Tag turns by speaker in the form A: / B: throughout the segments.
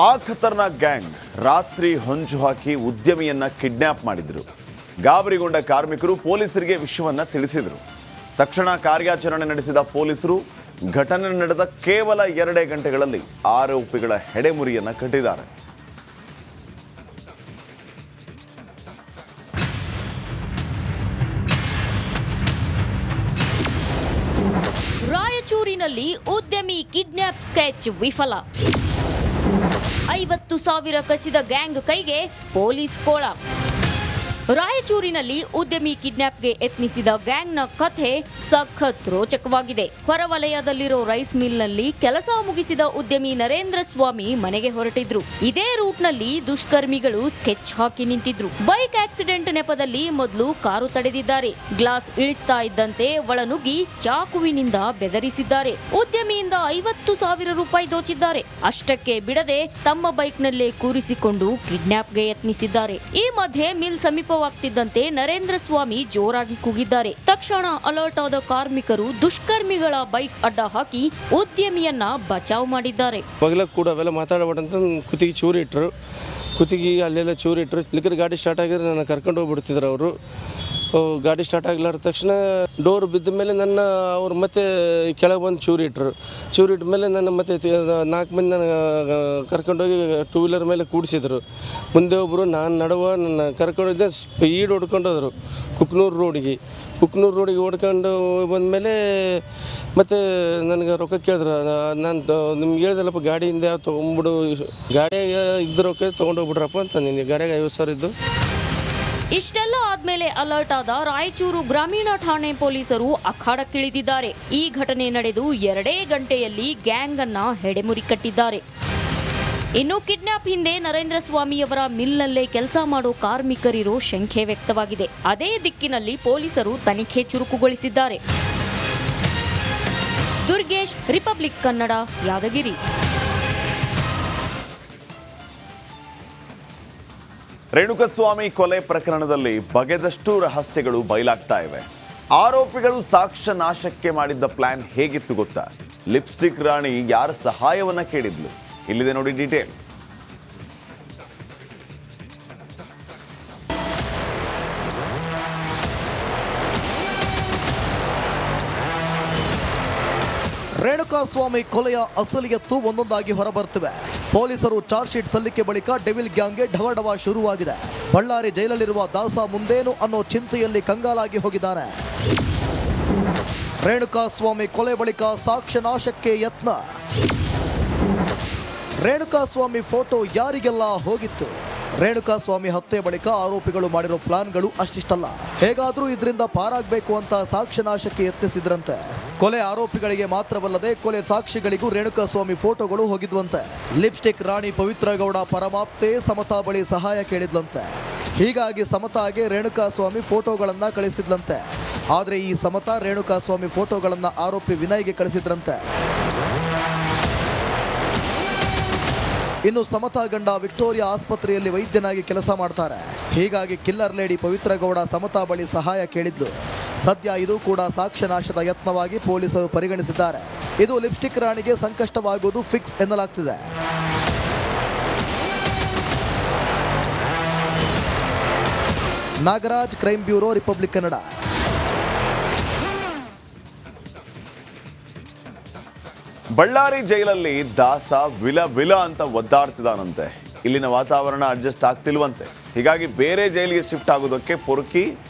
A: ಆ ಖತರ್ನಾಕ್ ಗ್ಯಾಂಗ್ ರಾತ್ರಿ ಹೊಂಚು ಹಾಕಿ ಉದ್ಯಮಿಯನ್ನ ಕಿಡ್ನಾಪ್ ಮಾಡಿದ್ರು. ಗಾಬರಿಗೊಂಡ ಕಾರ್ಮಿಕರು ಪೊಲೀಸರಿಗೆ ವಿಷಯವನ್ನ ತಿಳಿಸಿದರು. ತಕ್ಷಣ ಕಾರ್ಯಾಚರಣೆ ನಡೆಸಿದ ಪೊಲೀಸರು ಘಟನೆ ನಡೆದ ಕೇವಲ 2 ಗಂಟೆಗಳಲ್ಲಿ ಆರೋಪಿಗಳ ಹೆಡೆಮುರಿಯನ್ನ ಕಟ್ಟಿದ್ದಾರೆ.
B: ರಾಯಚೂರಿನಲ್ಲಿ ಉದ್ಯಮಿ ಕಿಡ್ನಾಪ್ ಸ್ಕೆಚ್ ವಿಫಲ. 50,000 ಕಸಿದ ಗ್ಯಾಂಗ್ ಕೈಗೆ ಪೊಲೀಸ್ ಕೋಳ. ರಾಯಚೂರಿನಲ್ಲಿ ಉದ್ಯಮಿ ಕಿಡ್ನಾಪ್ಗೆ ಯತ್ನಿಸಿದ ಗ್ಯಾಂಗ್ನ ಕಥೆ ಸಖತ್ ರೋಚಕವಾಗಿದೆ. ಹೊರವಲಯದಲ್ಲಿರೋ ರೈಸ್ ಮಿಲ್ನಲ್ಲಿ ಕೆಲಸ ಮುಗಿಸಿದ ಉದ್ಯಮಿ ನರೇಂದ್ರ ಸ್ವಾಮಿ ಮನೆಗೆ ಹೊರಟಿದ್ರು. ಇದೇ ರೂಟ್ನಲ್ಲಿ ದುಷ್ಕರ್ಮಿಗಳು ಸ್ಕೆಚ್ ಹಾಕಿ ನಿಂತಿದ್ರು. ಬೈಕ್ ಆಕ್ಸಿಡೆಂಟ್ ನೆಪದಲ್ಲಿ ಮೊದಲು ಕಾರು ತಡೆದಿದ್ದಾರೆ. ಗ್ಲಾಸ್ ಇಳಿಸ್ತಾ ಇದ್ದಂತೆ ಒಳನುಗ್ಗಿ ಚಾಕುವಿನಿಂದ ಬೆದರಿಸಿದ್ದಾರೆ. ಉದ್ಯಮಿಯಿಂದ 50,000 ರೂಪಾಯಿ ದೋಚಿದ್ದಾರೆ. ಅಷ್ಟಕ್ಕೆ ಬಿಡದೆ ತಮ್ಮ ಬೈಕ್ನಲ್ಲೇ ಕೂರಿಸಿಕೊಂಡು ಕಿಡ್ನಾಪ್ಗೆ ಯತ್ನಿಸಿದ್ದಾರೆ. ಈ ಮಧ್ಯೆ ಮಿಲ್ ಸಮೀಪವಾಗ್ತಿದ್ದಂತೆ ನರೇಂದ್ರ ಸ್ವಾಮಿ ಜೋರಾಗಿ ಕೂಗಿದ್ದಾರೆ. ತಕ್ಷಣ ಅಲರ್ಟ್ ಆದ ಕಾರ್ಮಿಕರು ದುಷ್ಕರ್ಮಿಗಳ ಬೈಕ್ ಅಡ್ಡ ಹಾಕಿ ಉದ್ಯಮಿಯನ್ನ ಬಚಾವ್ ಮಾಡಿದ್ದಾರೆ.
C: ಬಗಲಕ್ಕೆ ಕೂಡ ಅವೆಲ್ಲ ಮಾತಾಡಬೇಡಂತ ಕುತ್ತಿಗೆ ಚೂರಿ ಇಟ್ಟರು. ಕುತ್ತಿಗೆ ಅಲ್ಲೆಲ್ಲ ಚೂರಿ ಇಟ್ಟರು. ಲಿಕ್ಕರ್ ಗಾಡಿ ಸ್ಟಾರ್ಟ್ ಆಗಿದ್ರೆ ನನ್ನ ಕರ್ಕೊಂಡು ಹೋಗ್ಬಿಡ್ತಿದ್ರು ಅವರು. ಗಾಡಿ ಸ್ಟಾರ್ಟ್ ಆಗಲಾರ ತಕ್ಷಣ ಡೋರ್ ಬಿದ್ದ ಮೇಲೆ ನನ್ನ ಅವ್ರು ಮತ್ತೆ ಕೆಳಗೆ ಬಂದು ಚೂರಿ ಇಟ್ಟ ಮೇಲೆ ನನ್ನ ಮತ್ತೆ 4 ಮಂದಿ ನನ್ನ ಕರ್ಕೊಂಡೋಗಿ 2 ವೀಲರ್ ಮೇಲೆ ಕೂಡಿಸಿದ್ರು. ಮುಂದೆ ಒಬ್ಬರು ನಾನು ನಡುವ ನನ್ನ ಕರ್ಕೊಂಡಿದ್ದೆ ಸ್ಪೀಡ್ ಹೊಡ್ಕೊಂಡೋದ್ರು ಕುಕ್ನೂರು ರೋಡಿಗೆ ಹೊಡ್ಕೊಂಡು ಬಂದಮೇಲೆ ಮತ್ತು ನನಗೆ ರೊಕ್ಕ ಕೇಳಿದ್ರು. ನಾನು ನಿಮ್ಗೆ ಹೇಳ್ದಲ್ಲಪ್ಪ ಗಾಡಿಯಿಂದ ಯಾವ ತೊಗೊಂಬಿಡು, ಗಾಡಿಯಾಗ ಇದ್ದ ರೊಕ್ಕ ತೊಗೊಂಡೋಗ್ಬಿಡ್ರಪ್ಪ ಅಂತ. ನಿನಗೆ ಗಾಡಿಯಾಗ 50,000 ಇದ್ದು.
B: ಇಷ್ಟೆಲ್ಲ ಆದ್ಮೇಲೆ ಅಲರ್ಟ್ ಆದ ರಾಯಚೂರು ಗ್ರಾಮೀಣ ಠಾಣೆ ಪೊಲೀಸರು ಅಖಾಡಕ್ಕಿಳಿದಿದ್ದಾರೆ. ಈ ಘಟನೆ ನಡೆದು 2 ಗಂಟೆಯಲ್ಲಿ ಗ್ಯಾಂಗ್ ಅನ್ನ ಹೆಡೆಮುರಿ ಕಟ್ಟಿದ್ದಾರೆ. ಇನ್ನು ಕಿಡ್ನಾಪ್ ಹಿಂದೆ ನರೇಂದ್ರ ಸ್ವಾಮಿಯವರ ಮಿಲ್ನಲ್ಲೇ ಕೆಲಸ ಮಾಡೋ ಕಾರ್ಮಿಕರಿರೋ ಶಂಕೆ ವ್ಯಕ್ತವಾಗಿದೆ. ಅದೇ ದಿಕ್ಕಿನಲ್ಲಿ ಪೊಲೀಸರು ತನಿಖೆ ಚುರುಕುಗೊಳಿಸಿದ್ದಾರೆ. ದುರ್ಗೇಶ್, ರಿಪಬ್ಲಿಕ್ ಕನ್ನಡ, ಯಾದಗಿರಿ.
A: ರೇಣುಕಸ್ವಾಮಿ ಕೊಲೆ ಪ್ರಕರಣದಲ್ಲಿ ಬಗೆದಷ್ಟು ರಹಸ್ಯಗಳು ಬಯಲಾಗ್ತಾ ಇವೆ. ಆರೋಪಿಗಳು ಸಾಕ್ಷ್ಯ ನಾಶಕ್ಕೆ ಮಾಡಿದ್ದ ಪ್ಲಾನ್ ಹೇಗಿತ್ತು ಗೊತ್ತಾ? ಲಿಪ್ಸ್ಟಿಕ್ ರಾಣಿ ಯಾರ ಸಹಾಯವನ್ನ ಕೇಳಿದ್ಲು? ಇಲ್ಲಿದೆ ನೋಡಿ ಡೀಟೇಲ್ಸ್.
D: ರೇಣುಕಾಸ್ವಾಮಿ ಕೊಲೆಯ ಅಸಲಿಯತ್ತು ಒಂದೊಂದಾಗಿ ಹೊರಬರ್ತಿವೆ. ಪೊಲೀಸರು ಚಾರ್ಜ್ ಶೀಟ್ ಸಲ್ಲಿಕೆ ಬಳಿಕ ಡೆವಿಲ್ ಗ್ಯಾಂಗ್ಗೆ ಢವಢವ ಶುರುವಾಗಿದೆ. ಬಳ್ಳಾರಿ ಜೈಲಲ್ಲಿರುವ ದಾಸ ಮುಂದೇನು ಅನ್ನೋ ಚಿಂತೆಯಲ್ಲಿ ಕಂಗಾಲಾಗಿ ಹೋಗಿದ್ದಾನೆ. ರೇಣುಕಾಸ್ವಾಮಿ ಕೊಲೆ ಬಳಿಕ ಸಾಕ್ಷ್ಯ ನಾಶಕ್ಕೆ ಯತ್ನ. ರೇಣುಕಾಸ್ವಾಮಿ ಫೋಟೋ ಯಾರಿಗೆಲ್ಲ ಹೋಗಿತ್ತು? ರೇಣುಕಾಸ್ವಾಮಿ ಹತ್ಯೆ ಬಳಿಕ ಆರೋಪಿಗಳು ಮಾಡಿರೋ ಪ್ಲಾನ್ಗಳು ಅಷ್ಟಿಷ್ಟಲ್ಲ. ಹೇಗಾದ್ರೂ ಇದರಿಂದ ಪಾರಾಗಬೇಕು ಅಂತ ಸಾಕ್ಷ್ಯ ನಾಶಕ್ಕೆ ಯತ್ನಿಸಿದ್ರಂತೆ. ಕೊಲೆ ಆರೋಪಿಗಳಿಗೆ ಮಾತ್ರವಲ್ಲದೆ ಕೊಲೆ ಸಾಕ್ಷಿಗಳಿಗೂ ರೇಣುಕಾಸ್ವಾಮಿ ಫೋಟೋಗಳು ಹೋಗಿದ್ವಂತೆ. ಲಿಪ್ಸ್ಟಿಕ್ ರಾಣಿ ಪವಿತ್ರ ಗೌಡ ಪರಮಾಪ್ತೆ ಸಮತಾ ಬಳಿ ಸಹಾಯ ಕೇಳಿದ್ಲಂತೆ. ಹೀಗಾಗಿ ಸಮತಾಗೆ ರೇಣುಕಾಸ್ವಾಮಿ ಫೋಟೋಗಳನ್ನ ಕಳಿಸಿದ್ಲಂತೆ. ಆದ್ರೆ ಈ ಸಮತಾ ರೇಣುಕಾಸ್ವಾಮಿ ಫೋಟೋಗಳನ್ನ ಆರೋಪಿ ವಿನಯ್ಗೆ ಕಳಿಸಿದ್ರಂತೆ. ಇನ್ನು ಸಮತಾ ಗಂಡ ವಿಕ್ಟೋರಿಯಾ ಆಸ್ಪತ್ರೆಯಲ್ಲಿ ವೈದ್ಯನಾಗಿ ಕೆಲಸ ಮಾಡ್ತಾರೆ. ಹೀಗಾಗಿ ಕಿಲ್ಲರ್ ಲೇಡಿ ಪವಿತ್ರ ಗೌಡ ಸಮತಾ ಬಳಿ ಸಹಾಯ ಕೇಳಿದ್ಲು. ಸದ್ಯ ಇದು ಕೂಡ ಸಾಕ್ಷ್ಯ ನಾಶದ ಯತ್ನವಾಗಿ ಪೊಲೀಸರು ಪರಿಗಣಿಸಿದ್ದಾರೆ. ಇದು ಲಿಪ್ಸ್ಟಿಕ್ ರಾಣಿಗೆ ಸಂಕಷ್ಟವಾಗುವುದು ಫಿಕ್ಸ್ ಎನ್ನಲಾಗ್ತಿದೆ. Nagaraj, crime bureau, republic Kannada.
A: Ballari ಜೈಲಲ್ಲಿ ದಾಸ ವಿಲ ಅಂತ ಒದ್ದಾಡ್ತಿದ್ದಾನಂತೆ. ಇಲ್ಲಿನ ವಾತಾವರಣ ಅಡ್ಜಸ್ಟ್ ಆಗ್ತಿಲ್ವಂತೆ. ಹೀಗಾಗಿ ಬೇರೆ ಜೈಲಿಗೆ ಶಿಫ್ಟ್ ಆಗೋದಕ್ಕೆ ಪೊರ್ಕಿ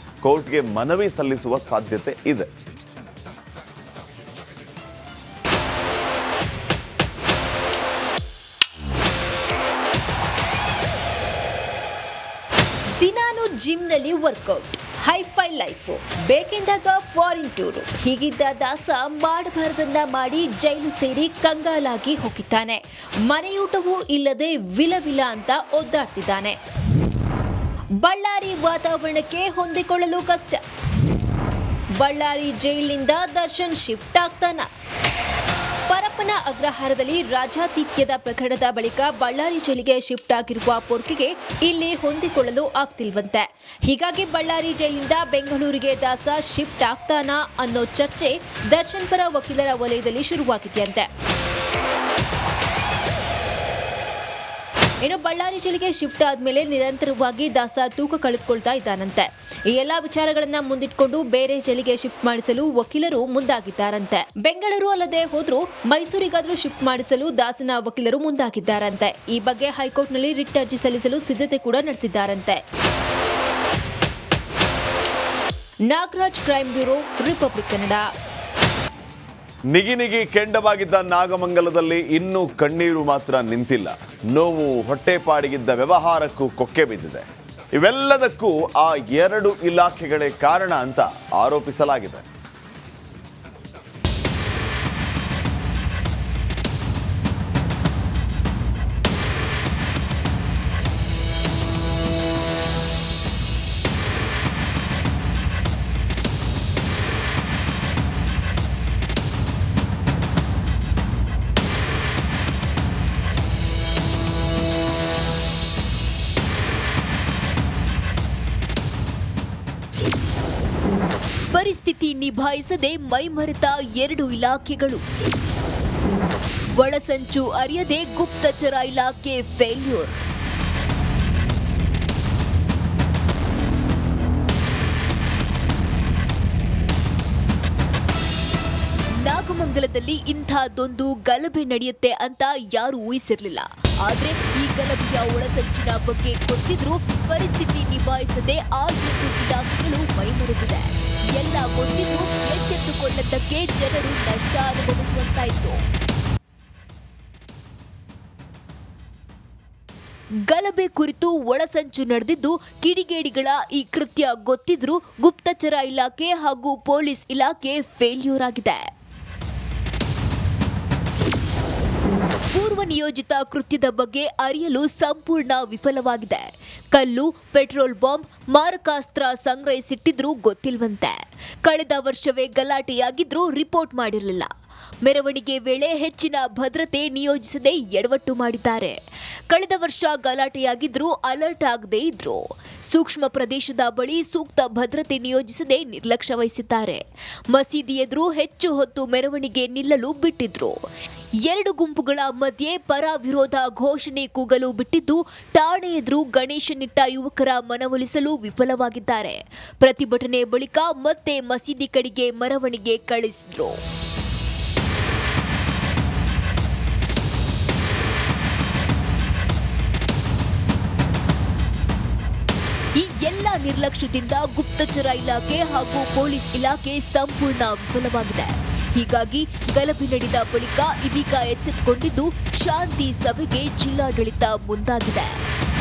A: ಕೋರ್ಟ್ಗೆ ಮನವಿ ಸಲ್ಲಿಸುವ ಸಾಧ್ಯತೆ ಇದೆ.
E: ದಿನಾನು ಜಿಮ್ನಲ್ಲಿ ವರ್ಕೌಟ್, ಹೈಫೈ ಲೈಫು, ಬೇಕೆಂದಾಗ ಫಾರಿನ್ ಟೂರು. ಹೀಗಿದ್ದ ದಾಸ ಮಾಡಬಾರದನ್ನ ಮಾಡಿ ಜೈಲು ಸೇರಿ ಕಂಗಾಲಾಗಿ ಹೋಗಿದ್ದಾನೆ. ಮನೆಯೂಟವೂ ಇಲ್ಲದೆ ವಿಲ ಅಂತ ಒದ್ದಾಡ್ತಿದ್ದಾನೆ. ಬಳ್ಳಾರಿ ವಾತಾವರಣಕ್ಕೆ ಹೊಂದಿಕೊಳ್ಳಲು ಕಷ್ಟ. ಬಳ್ಳಾರಿ ಜೈಲಿನಿಂದ ದರ್ಶನ್ ಶಿಫ್ಟ್ ಆಗ್ತಾನ. ಪರಪ್ಪನ ಅಗ್ರಹಾರದಲ್ಲಿ ರಾಜಾತಿಥ್ಯದ ಪ್ರಕರಣದ ಬಳಿಕ ಬಳ್ಳಾರಿ ಜೈಲಿಗೆ ಶಿಫ್ಟ್ ಆಗಿರುವ ಪೊರ್ಕಿಗೆ ಇಲ್ಲಿ ಹೊಂದಿಕೊಳ್ಳಲು ಆಗ್ತಿಲ್ವಂತೆ. ಹೀಗಾಗಿ ಬಳ್ಳಾರಿ ಜೈಲಿನಿಂದ ಬೆಂಗಳೂರಿಗೆ ದಾಸ ಶಿಫ್ಟ್ ಆಗ್ತಾನಾ ಅನ್ನೋ ಚರ್ಚೆ ದರ್ಶನ್ ಪರ ವಕೀಲರ ವಲಯದಲ್ಲಿ ಶುರುವಾಗಿದೆಯಂತೆ. ಇನ್ನು ಬಳ್ಳಾರಿ ಜಿಲ್ಲೆಗೆ ಶಿಫ್ಟ್ ಆದ್ಮೇಲೆ ನಿರಂತರವಾಗಿ ದಾಸ ತೂಕ ಕಳೆದುಕೊಳ್ತಾ ಇದ್ದಾನಂತೆ. ಈ ಎಲ್ಲಾ ವಿಚಾರಗಳನ್ನ ಮುಂದಿಟ್ಕೊಂಡು ಬೇರೆ ಜಿಲ್ಲೆಗೆ ಶಿಫ್ಟ್ ಮಾಡಿಸಲು ವಕೀಲರು ಮುಂದಾಗಿದ್ದಾರಂತೆ. ಬೆಂಗಳೂರು ಅಲ್ಲದೆ ಹೋದ್ರೂ ಮೈಸೂರಿಗಾದ್ರೂ ಶಿಫ್ಟ್ ಮಾಡಿಸಲು ದಾಸನ ವಕೀಲರು ಮುಂದಾಗಿದ್ದಾರಂತೆ. ಈ ಬಗ್ಗೆ ಹೈಕೋರ್ಟ್ನಲ್ಲಿ ರಿಟ್ ಅರ್ಜಿ ಸಲ್ಲಿಸಲು ಸಿದ್ಧತೆ ಕೂಡ ನಡೆಸಿದ್ದಾರಂತೆ. Nagaraj, crime bureau, republic Kannada.
A: ನಿಗಿ ಕೆಂಡವಾಗಿದ್ದ ನಾಗಮಂಗಲದಲ್ಲಿ ಇನ್ನೂ ಕಣ್ಣೀರು ಮಾತ್ರ ನಿಂತಿಲ್ಲ. ನೋವು ಹೊಟ್ಟೆಪಾಡಿಗಿದ್ದ ವ್ಯವಹಾರಕ್ಕೂ ಕೊಕ್ಕೆ ಬಿದ್ದಿದೆ. ಇವೆಲ್ಲದಕ್ಕೂ ಆ 2 ಇಲಾಖೆಗಳೇ ಕಾರಣ ಅಂತ ಆರೋಪಿಸಲಾಗಿದೆ.
B: ಪರಿಸ್ಥಿತಿ ನಿಭಾಯಿಸದೆ ಮೈಮರೆತ 2 ಇಲಾಖೆಗಳು. ಒಳಸಂಚು ಅರಿಯದೆ ಗುಪ್ತಚರ ಇಲಾಖೆ ಫೇಲ್ಯೂರ್. ನಾಗಮಂಗಲದಲ್ಲಿ ಇಂಥದ್ದೊಂದು ಗಲಭೆ ನಡೆಯುತ್ತೆ ಅಂತ ಯಾರು ಊಹಿಸಿರಲಿಲ್ಲ. ಆದ್ರೆ ಈ ಗಲಭೆಯ ಒಳಸಂಚಿನ ಬಗ್ಗೆ ಗೊತ್ತಿದ್ರೂ ಪರಿಸ್ಥಿತಿ ನಿಭಾಯಿಸದೆ ಆ 2 ಇಲಾಖೆಗಳು ಮೈಮರೆತಿದೆ. ಎಲ್ಲ ಗೊತ್ತಿದ್ರೂ ಎಚ್ಚೆತ್ತುಕೊಳ್ಳದ್ದಕ್ಕೆ ಜನರು ನಷ್ಟ ಅನುಭವಿಸುವಂತಾಯಿತು. ಗಲಭೆ ಕುರಿತು ಒಳಸಂಚು ನಡೆದಿದ್ದು ಕಿಡಿಗೇಡಿಗಳ ಈ ಕೃತ್ಯ ಗೊತ್ತಿದ್ರೂ ಗುಪ್ತಚರ ಇಲಾಖೆ ಹಾಗೂ ಪೊಲೀಸ್ ಇಲಾಖೆ ಫೇಲ್ಯೂರ್ ಆಗಿದೆ. ಪೂರ್ವ ನಿಯೋಜಿತ ಕೃತ್ಯದ ಬಗ್ಗೆ ಅರಿಯಲು ಸಂಪೂರ್ಣ ವಿಫಲವಾಗಿದೆ. ಕಲ್ಲು, ಪೆಟ್ರೋಲ್ ಬಾಂಬ್, ಮಾರಕಾಸ್ತ್ರ ಸಂಗ್ರಹಿಸಿಟ್ಟಿದ್ರೂ ಗೊತ್ತಿಲ್ವಂತೆ. ಕಳೆದ ವರ್ಷವೇ ಗಲಾಟೆಯಾಗಿದ್ರೂ ರಿಪೋರ್ಟ್ ಮಾಡಿರಲಿಲ್ಲ. ಮೆರವಣಿಗೆ ವೇಳೆ ಹೆಚ್ಚಿನ ಭದ್ರತೆ ನಿಯೋಜಿಸದೆ ಎಡವಟ್ಟು ಮಾಡಿದ್ದಾರೆ. ಕಳೆದ ವರ್ಷ ಗಲಾಟೆಯಾಗಿದ್ರೂ ಅಲರ್ಟ್ ಆಗದೇ ಇದ್ರು. ಸೂಕ್ಷ್ಮ ಪ್ರದೇಶದ ಬಳಿ ಸೂಕ್ತ ಭದ್ರತೆ ನಿಯೋಜಿಸದೆ ನಿರ್ಲಕ್ಷ್ಯ ವಹಿಸಿದ್ದಾರೆ. ಮಸೀದಿ ಎದುರು ಹೆಚ್ಚು ಹೊತ್ತು ಮೆರವಣಿಗೆ ನಿಲ್ಲಲು ಬಿಟ್ಟಿದ್ರು. 2 ಗುಂಪುಗಳ ಮಧ್ಯೆ ಪರ ವಿರೋಧ ಘೋಷಣೆ ಕೂಗಲು ಬಿಟ್ಟಿದ್ದು ಠಾಣೆ ಎದುರು ಗಣೇಶನಿಟ್ಟ ಯುವಕರ ಮನವೊಲಿಸಲು ವಿಫಲವಾಗಿದ್ದಾರೆ. ಪ್ರತಿಭಟನೆ ಬಳಿಕ ಮತ್ತೆ ಮಸೀದಿ ಕಡೆಗೆ ಮೆರವಣಿಗೆ ಕಳಿಸಿದ್ರು. ಈ ಎಲ್ಲ ನಿರ್ಲಕ್ಷ್ಯದಿಂದ ಗುಪ್ತಚರ ಇಲಾಖೆ ಹಾಗೂ ಪೊಲೀಸ್ ಇಲಾಖೆ ಸಂಪೂರ್ಣ ವಿಫಲವಾಗಿದೆ. ಹೀಗಾಗಿ ಗಲಭೆ ನಡೆದ ಬಳಿಕ ಇದೀಗ ಎಚ್ಚೆತ್ತುಕೊಂಡಿದ್ದು ಶಾಂತಿ ಸಭೆಗೆ ಜಿಲ್ಲಾಡಳಿತ ಮುಂದಾಗಿದೆ.